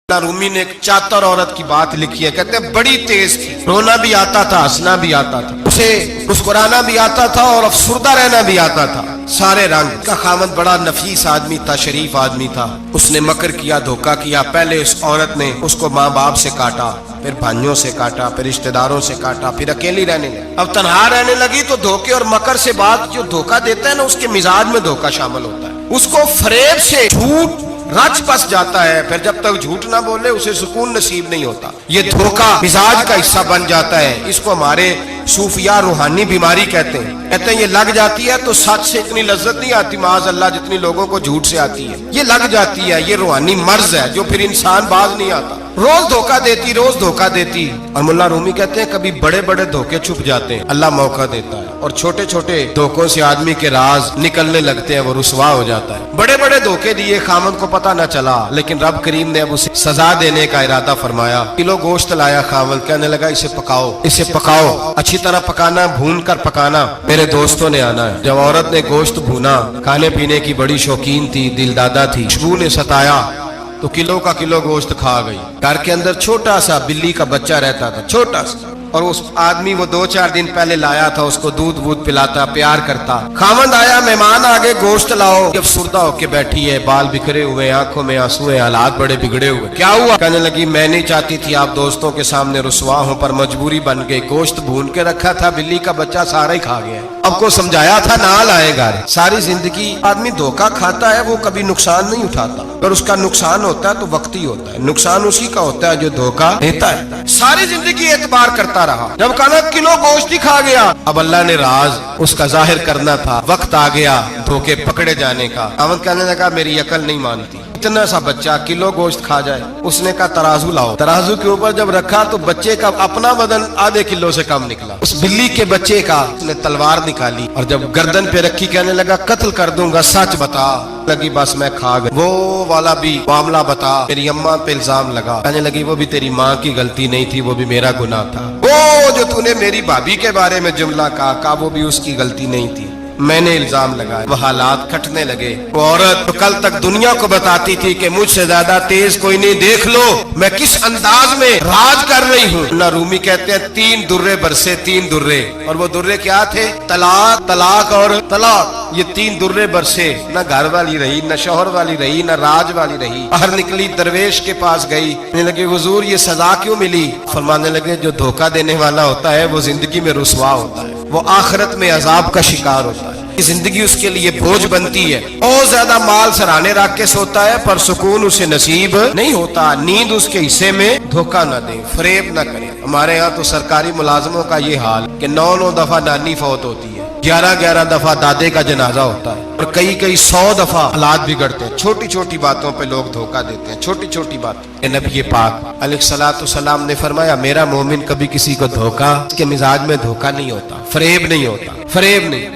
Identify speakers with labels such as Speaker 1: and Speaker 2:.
Speaker 1: रूमी ने एक चातर औरत की बात लिखी है, कहते हैं बड़ी तेज थी, रोना भी आता था, हंसना भी आता था, उसे मुस्कुराना भी आता था और अफसुर्दा रहना भी आता था, सारे रंग का खामद बड़ा नफीस आदमी था, शरीफ आदमी था। उसने मकर किया, धोखा किया। पहले उस औरत ने उसको माँ बाप से काटा, फिर भाइयों से काटा, फिर रिश्तेदारों से काटा, फिर अकेली रहने लगी। अब तन्हा रहने लगी तो धोखे और मकर से बात, जो धोखा देता है ना, उसके मिजाज में धोखा शामिल होता है। उसको फरेब से झूठ रच बस जाता है, फिर जब तक झूठ ना बोले उसे सुकून नसीब नहीं होता। ये धोखा मिजाज का हिस्सा बन जाता है। इसको हमारे सूफिया रूहानी बीमारी कहते हैं। कहते हैं ये लग जाती है तो सच से इतनी लज्जत नहीं आती माज अल्लाह जितनी लोगों को झूठ से आती है। ये लग जाती है, ये रूहानी मर्ज है जो फिर इंसान बाज नहीं आता। रोज धोखा देती, रोज धोखा देती। और मुल्ला रूमी कहते हैं कभी बड़े बड़े धोखे छुप जाते हैं, अल्लाह मौका देता है, और छोटे छोटे धोखों से आदमी के राज निकलने लगते हैं, वो रुसवा हो जाता है। बड़े बड़े धोखे दिए, खामद को पता न चला, लेकिन रब करीम ने अब उसे सजा देने का इरादा फरमाया। किलो गोश्त लाया खामद, कहने लगा इसे पकाओ, इसे पकाओ, अच्छी तरह पकाना, भून कर पकाना, मेरे दोस्तों ने आना है। जब औरत ने गोश्त भूना, खाने पीने की बड़ी शौकीन थी, दिलदादा थी, खुशबू ने सताया तो किलो का किलो गोश्त खा गई। घर के अंदर छोटा सा बिल्ली का बच्चा रहता था, छोटा सा, और उस आदमी वो 2-4 दिन पहले लाया था, उसको दूध वूध पिलाता, प्यार करता। खामद आया, मेहमान आगे, गोश्त लाओ। जब सुरदा होके बैठी है, बाल बिखरे हुए, आंखों में आंसू है, हालात बड़े बिगड़े हुए। क्या हुआ? कहने लगी मैं नहीं चाहती थी आप दोस्तों के सामने रुसवा हो, पर मजबूरी बन गई। गोश्त भून के रखा था, बिल्ली का बच्चा सारा ही खा गया। आपको समझाया था ना लाएगा। सारी जिंदगी आदमी धोखा खाता है, वो कभी नुकसान नहीं उठाता। अगर उसका नुकसान होता है तो वक्ती होता है, नुकसान उसी का होता है जो धोखा देता है। सारी जिंदगी एतबार करता रहा, जब कहना किलो गोश्त ही खा गया। अब अल्लाह ने राज उसका जाहिर करना था, वक्त आ गया धोखे पकड़े जाने का। अहमद कहने लगा मेरी अकल नहीं मानती, इतना सा बच्चा किलो गोश्त खा जाए। उसने कहा तराजू लाओ। तराजू के ऊपर जब रखा तो बच्चे का अपना वजन आधे किलो से कम निकला। उस बिल्ली के बच्चे का उसने तलवार निकाली और जब गर्दन पे रखी, कहने लगा कत्ल कर दूंगा, सच बता। लगी बस मैं खा गई। वो वाला भी मामला बता, मेरी अम्मा पे इल्जाम लगा। कहने लगी वो भी तेरी माँ की गलती नहीं थी, वो भी मेरा गुनाह था। वो जो तूने मेरी भाभी के बारे में जुमला कहा, वो भी उसकी गलती नहीं थी, मैंने इल्जाम लगाया। वो हालात खटने लगे। वो औरत तो कल तक दुनिया को बताती थी कि मुझसे ज्यादा तेज कोई नहीं, देख लो मैं किस अंदाज में राज कर रही हूँ। ना रूमी कहते हैं 3 दुर्रे बरसे, 3 दुर्रे, और वो दुर्रे क्या थे? तलाक, तलाक और तलाक। ये 3 दुर्रे बरसे। न घर वाली रही, न शौहर वाली रही, न राज वाली रही। बाहर निकली, दरवेश के पास गई, कहने लगे हुजूर ये सजा क्यों मिली? फरमाने लगे जो धोखा देने वाला होता है वो जिंदगी में रुसवा होता है, वो आखिरत में अजाब का शिकार होता है। जिंदगी उसके लिए बोझ बनती है। बहुत ज्यादा माल सराहने रख के सोता है, पर सुकून उसे नसीब नहीं होता। नींद उसके हिस्से में, धोखा न दे, फरेब न करे। हमारे यहाँ तो सरकारी मुलाजमों का ये हाल कि 9-9 दफा नानी फौत होती है, 11-11 दफा दादे का जनाजा होता है, और कई 100 दफा हालात बिगड़ते हैं। छोटी छोटी बातों पे लोग धोखा देते हैं, छोटी छोटी बात। नबी पाक अलैहिस्सलाम ने फरमाया मेरा मोमिन कभी किसी को धोखा, उसके मिजाज में धोखा नहीं होता, फरेब नहीं होता, फरेब नहीं।